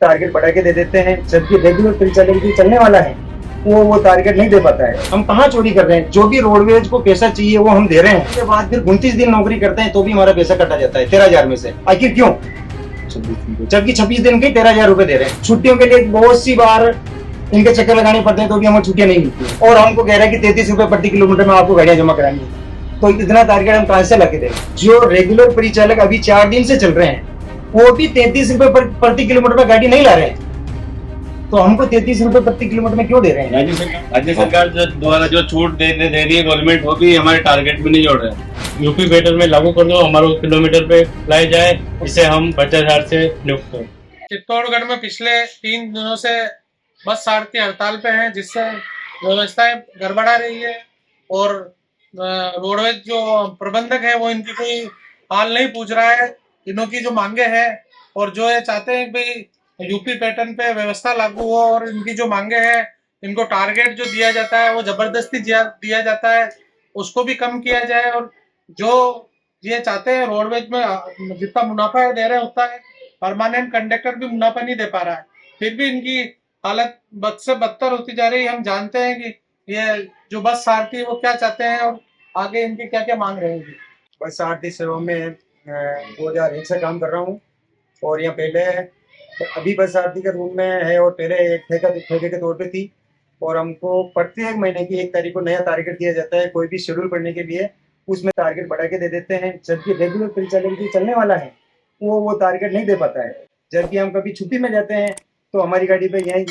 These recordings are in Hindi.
टारगेट बढ़ा के दे देते हैं, जबकि रेगुलर परिचालन जो चलने वाला है वो टारगेट नहीं दे पाता है। हम कहाँ चोरी कर रहे हैं? जो भी रोडवेज को पैसा चाहिए वो हम दे रहे हैं, उसके बाद फिर 29 दिन नौकरी करते हैं तो भी हमारा पैसा कटा जाता है 13,000 में से। आखिर क्यों? जबकि 26 दिन के 13,000 रुपए दे रहे हैं। छुट्टियों के लिए बहुत सी बार इनके चक्कर लगाने पड़ते हैं तो भी हमें छुट्टियां नहीं मिलती, और हमको कह रहा है कि 33 रुपए प्रति किलोमीटर में आपको गाड़ियां जमा करानी है। तो इतना टारगेट हम कहां से लाके दें? जो रेगुलर परिचालक अभी 4 दिन से चल रहे हैं वो भी 33 रुपए प्रति किलोमीटर में गाड़ी नहीं ला रहे हैं, तो हमको 33 रुपए प्रति किलोमीटर में क्यों दे रहे हैं? राज्य सरकार जो द्वारा जो छूट दे रही है गवर्नमेंट, वो भी हमारे टारगेट में नहीं जोड़ रहे हैं। यूपी पेट्रोल में लागू कर दो, हमारे किलोमीटर पे लाए जाए, इसे हम भ्रष्टाचार से नियुक्त हो। चित्तौड़गढ़ में पिछले 3 दिनों से बस सारथी हड़ताल पे हैं, जिससे व्यवस्थाएं गड़बड़ा रही है और रोडवेज जो प्रबंधक है वो इनकी कोई हाल नहीं पूछ रहा है। इनों की जो मांगे हैं और जो ये चाहते हैं कि यूपी पैटर्न पे व्यवस्था लागू हो, और इनकी जो मांगे हैं, इनको टारगेट जो दिया जाता है वो जबरदस्ती दिया जाता है, उसको भी कम किया जाए। और जो ये चाहते हैं रोडवेज में जितना मुनाफा दे रहे हैं उतना है, परमानेंट कंडक्टर भी मुनाफा नहीं दे पा रहा है, फिर भी इनकी हालत बद से बदतर होती जा रही है। हम जानते हैं कि ये जो बस सारथी वो क्या चाहते हैं और आगे इनकी क्या क्या मांग रहेगी। बस सारथी सेवा में 2001 से काम कर रहा हूँ, और यहाँ पहले अभी बस सारथी के रूम में है, और पहले एक ठेके के तौर पे थी। और हमको प्रत्येक महीने की 1 तारीख को नया टारगेट दिया जाता है कोई भी शेड्यूल पढ़ने के लिए, उसमें टारगेट बढ़ा के दे देते हैं, जबकि रेगुलर परिचालन जो चलने वाला है वो टारगेट नहीं दे पाता है। जबकि हम कभी छुट्टी में जाते हैं तो हमारी गाड़ी पे यही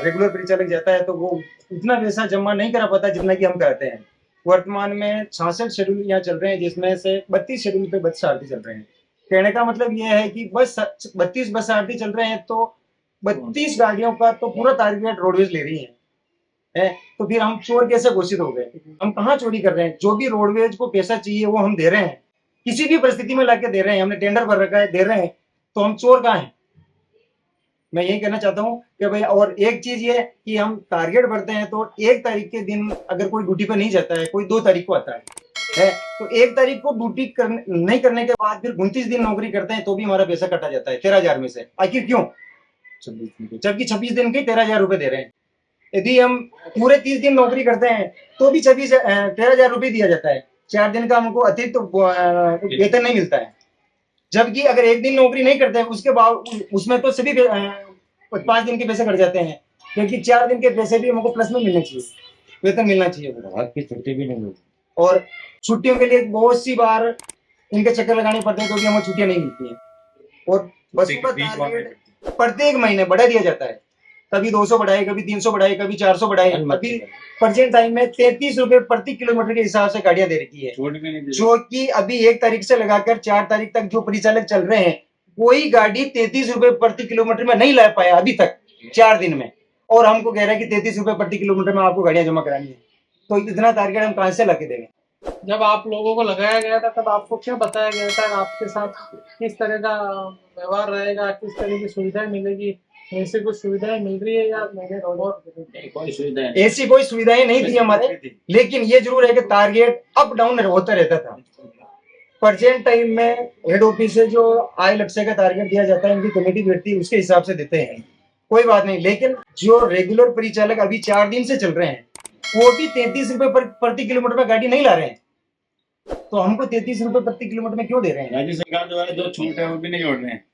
रेगुलर परिचालक जाता है तो वो उतना पैसा जमा नहीं करा पाता जितना कि हम कराते हैं। वर्तमान में 66 शेड्यूल यहाँ चल रहे हैं, जिसमें से 32 शेड्यूल पे बस सारथी चल रहे हैं। कहने का मतलब ये है कि बस 32 बस सारथी चल रहे हैं तो 32 गाड़ियों का तो पूरा टारगेट रोडवेज ले रही है। तो फिर हम चोर कैसे घोषित हो गए? हम कहाँ चोरी कर रहे हैं? जो भी रोडवेज को पैसा चाहिए वो हम दे रहे हैं, किसी भी परिस्थिति में लाके दे रहे हैं, हमने टेंडर भर रखा है, दे रहे हैं, तो हम चोर कहाँ हैं? मैं यही कहना चाहता हूँ कि भाई, और एक चीज ये कि हम टारगेट भरते हैं तो 1 तारीख के दिन अगर कोई ड्यूटी पे नहीं जाता है, कोई 2 तारीख को आता है तो 1 तारीख को ड्यूटी नहीं करने के बाद फिर 29 दिन नौकरी करते हैं तो भी हमारा पैसा कटा जाता है 13,000 में से। आखिर क्यों? जबकि 26 दिन के 13,000 रुपए दे रहे हैं। यदि हम पूरे 30 दिन नौकरी करते हैं तो भी 13,000 रुपए दिया जाता है। 4 दिन का हमको अतिरिक्त वेतन नहीं मिलता है। जबकि अगर 1 दिन नौकरी नहीं करते हैं उसके बाद उसमें तो सभी 5 दिन के पैसे कट जाते हैं, क्योंकि 4 दिन के पैसे भी हमको प्लस में मिलने चाहिए, वेतन मिलना चाहिए। रात की छुट्टी भी नहीं मिलती, और छुट्टियों के लिए बहुत सी बार इनके चक्कर लगाने पड़ते हैं तो भी हमें छुट्टियां नहीं मिलती हैं। और बसों का टारगेट प्रत्येक महीने बढ़ा दिया जाता है, कभी 200 बढ़ाए, कभी 300 बढ़ाए, कभी 400 बढ़ाए। अभी प्रेजेंट टाइम में 33 रुपए प्रति किलोमीटर के हिसाब से गाड़ियां दे रखी है, जो कि अभी 1 तारीख से लगाकर 4 तारीख तक जो परिचालक चल रहे हैं कोई गाड़ी 33 रुपए प्रति किलोमीटर में नहीं ला पाया अभी तक 4 दिन में, और हमको कह रहा है कि 33 रुपए प्रति किलोमीटर में आपको गाड़ियां जमा करानी है। तो इतना टारगेट हम कहां से लाके देंगे? जब आप लोगों को लगाया गया था तब आपको क्या बताया गया था, आपके साथ किस तरह का व्यवहार रहेगा, किस तरह की सुविधाएं मिलेगी? ऐसी कुछ सुविधाएं मिल रही है या कोई सुविधा नहीं? ऐसी कोई सुविधाएं नहीं थी हमारे, लेकिन ये जरूर है कि टारगेट अप डाउन होता रहता था। प्रेजेंट टाइम में हेड ऑफिस से जो आय लक्ष्य का टारगेट दिया जाता है, इनकी कमेटी बैठती है, उसके हिसाब से देते हैं, कोई बात नहीं। लेकिन जो रेगुलर परिचालक अभी 4 दिन से चल रहे हैं वो भी 33 रुपए प्रति किलोमीटर में गाड़ी नहीं ला रहे हैं, तो हमको 33 रुपए प्रति किलोमीटर में क्यों दे रहे हैं? राज्य सरकार द्वारा जो छूट है वो भी नहीं जोड़ रहे हैं।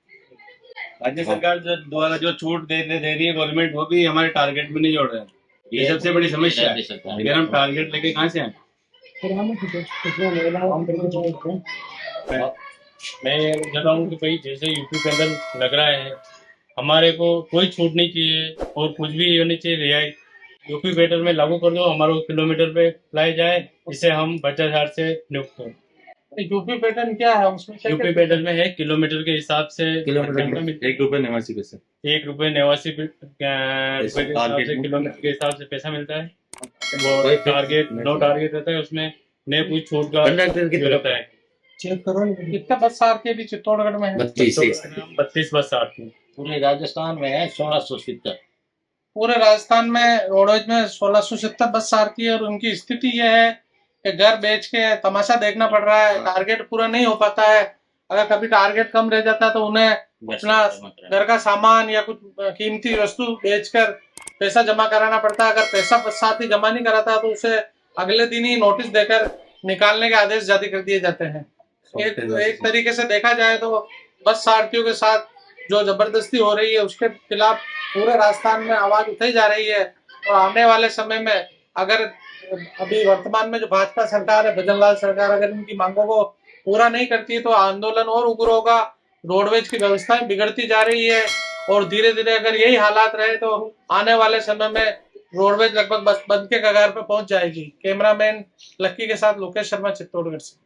राज्य सरकार जो द्वारा जो छूट दे रही है गवर्नमेंट, वो भी हमारे टारगेट में नहीं जोड़ रहे हैं। ये सबसे बड़ी समस्या है। अगर हम टारगेट लेके कहाँ से आए? मैं ये कह रहा हूँ कि भाई जैसे यूपी के अंदर लग रहा है, हमारे को कोई छूट नहीं चाहिए और कुछ भी होनी चाहिए रियायत। यूपी पेट्रोल में लागू कर दो, हमारे किलोमीटर पे लाए जाए, इसे हम भ्रष्टाचार से नियुक्त हो। यूपी पैटर्न क्या है उसमें? यूपी पेट्रोल में है किलोमीटर के हिसाब से, किलोमीटर ₹1.89 पैसे, ₹1.89 किलोमीटर के हिसाब से पैसा मिलता है। वो टारगेट नो टारगेट रहता है, उसमें न कोई छूट का कंडक्टर की रहता है। चेक करो। कितना बस सारथी अभी चित्तौड़गढ़ में है? 32 बस सारथी। पूरे राजस्थान में है 1670। पूरे राजस्थान में रोडवेज में 1670 बस सारथी है, और उनकी स्थिति यह है कि घर बेच के तमाशा देखना पड़ रहा है, टारगेट पूरा नहीं हो पाता है। अगर कभी टारगेट कम रह जाता है तो उन्हें अपना घर का सामान या कुछ कीमती वस्तु बेचकर पैसा जमा कराना पड़ता है। अगर पैसा साथ ही जमा नहीं कराता तो उसे अगले दिन ही नोटिस देकर निकालने के आदेश जारी कर दिए जाते हैं। एक तरीके से देखा जाए तो बस सारथियों के साथ जो जबरदस्ती हो रही है उसके खिलाफ पूरे राजस्थान में आवाज उठाई जा रही है। और आने वाले समय में अगर अभी वर्तमान में जो भाजपा सरकार है, भजनलाल सरकार, अगर इनकी मांगों को पूरा नहीं करती है तो आंदोलन और उग्र होगा। रोडवेज की व्यवस्थाएं बिगड़ती जा रही है और धीरे धीरे अगर यही हालात रहे तो आने वाले समय में रोडवेज लगभग बंद के कगार पर पहुंच जाएगी। कैमरामैन लक्की के साथ लोकेश शर्मा, चित्तौड़गढ़ से।